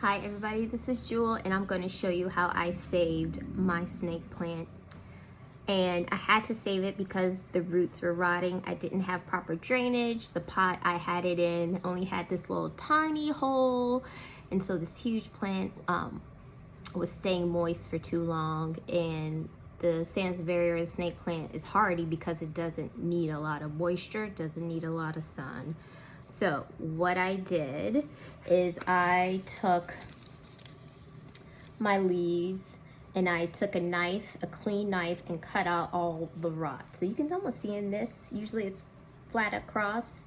Hi everybody, this is Jewel and I'm going to show you how I saved my snake plant. And I had to save it because the roots were rotting. I didn't have proper drainage. The pot I had it in only had this little tiny hole, and so this huge plant was staying moist for too long. And the Sansevieria, the snake plant, is hardy because it doesn't need a lot of moisture, it doesn't need a lot of sun. So what I did is I took my leaves and I took a knife, a clean knife, and cut out all the rot. So you can almost see in this, usually it's flat across,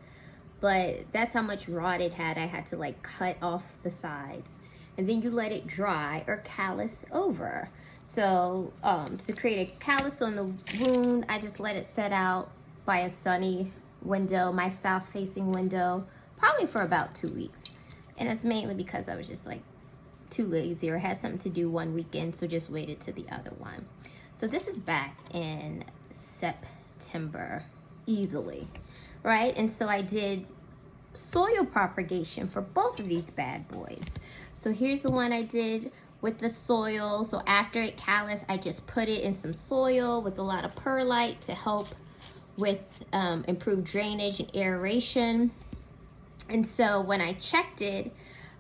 but that's how much rot it had. I had to like cut off the sides. And then you let it dry or callus over. So to create a callus on the wound, I just let it set out by a sunny window, my south facing window, probably for about 2 weeks. And it's mainly because I was just like too lazy or had something to do one weekend, so just waited to the other one. So this is back in September easily, right? And so I did soil propagation for both of these bad boys. So here's the one I did with the soil. So after it calloused, I just put it in some soil with a lot of perlite to help with improved drainage and aeration. And so when I checked it,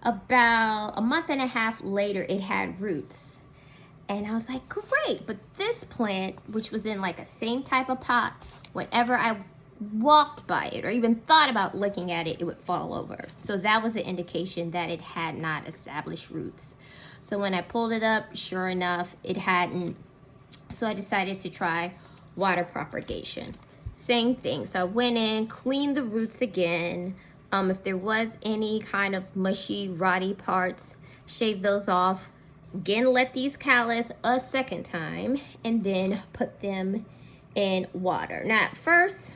about a month and a half later, it had roots. And I was like, great. But this plant, which was in like a same type of pot, whenever I walked by it or even thought about looking at it, it would fall over. So that was an indication that it had not established roots. So when I pulled it up, sure enough, it hadn't. So I decided to try water propagation. Same thing. So I went in, cleaned the roots again. If there was any kind of mushy, rotty parts, shave those off. Again, let these callus a second time and then put them in water. Now at first,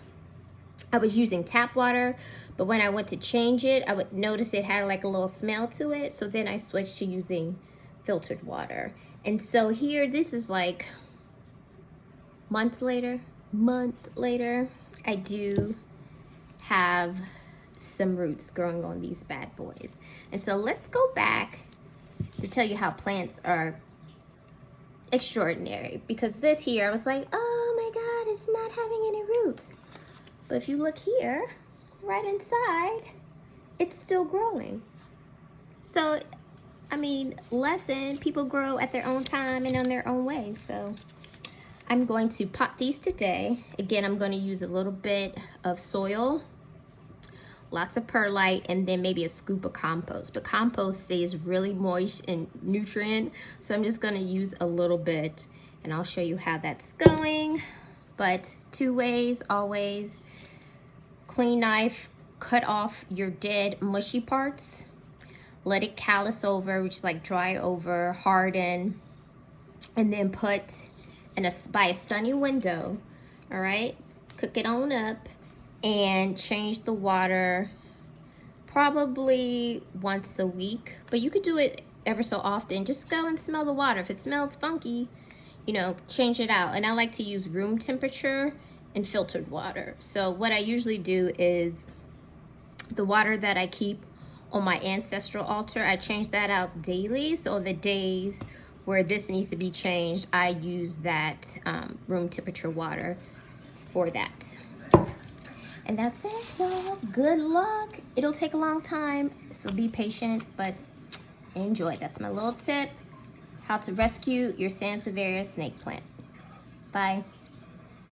I was using tap water, but when I went to change it, I would notice it had like a little smell to it. So then I switched to using filtered water. And so here, this is like months later, I do have some roots growing on these bad boys. And so let's go back to tell you how plants are extraordinary, because this here, I was like, oh my God, it's not having any roots. But if you look here, right inside, it's still growing. So, I mean, lesson, people grow at their own time and on their own way. So I'm going to pot these today. Again, I'm going to use a little bit of soil, lots of perlite, and then maybe a scoop of compost. But compost stays really moist and nutrient, so I'm just going to use a little bit, and I'll show you how that's going. But 2 ways always: clean knife, cut off your dead mushy parts, let it callus over, which is like dry over, harden, and then put by a sunny window, all right? Cook it on up and change the water probably once a week, but you could do it ever so often. Just go and smell the water. If it smells funky, you know, change it out. And I like to use room temperature and filtered water. So what I usually do is the water that I keep on my ancestral altar, I change that out daily. So on the days where this needs to be changed, I use that room temperature water for that. And that's it, y'all. Good luck. It'll take a long time, so be patient, but enjoy. That's my little tip, how to rescue your Sansevieria snake plant. Bye.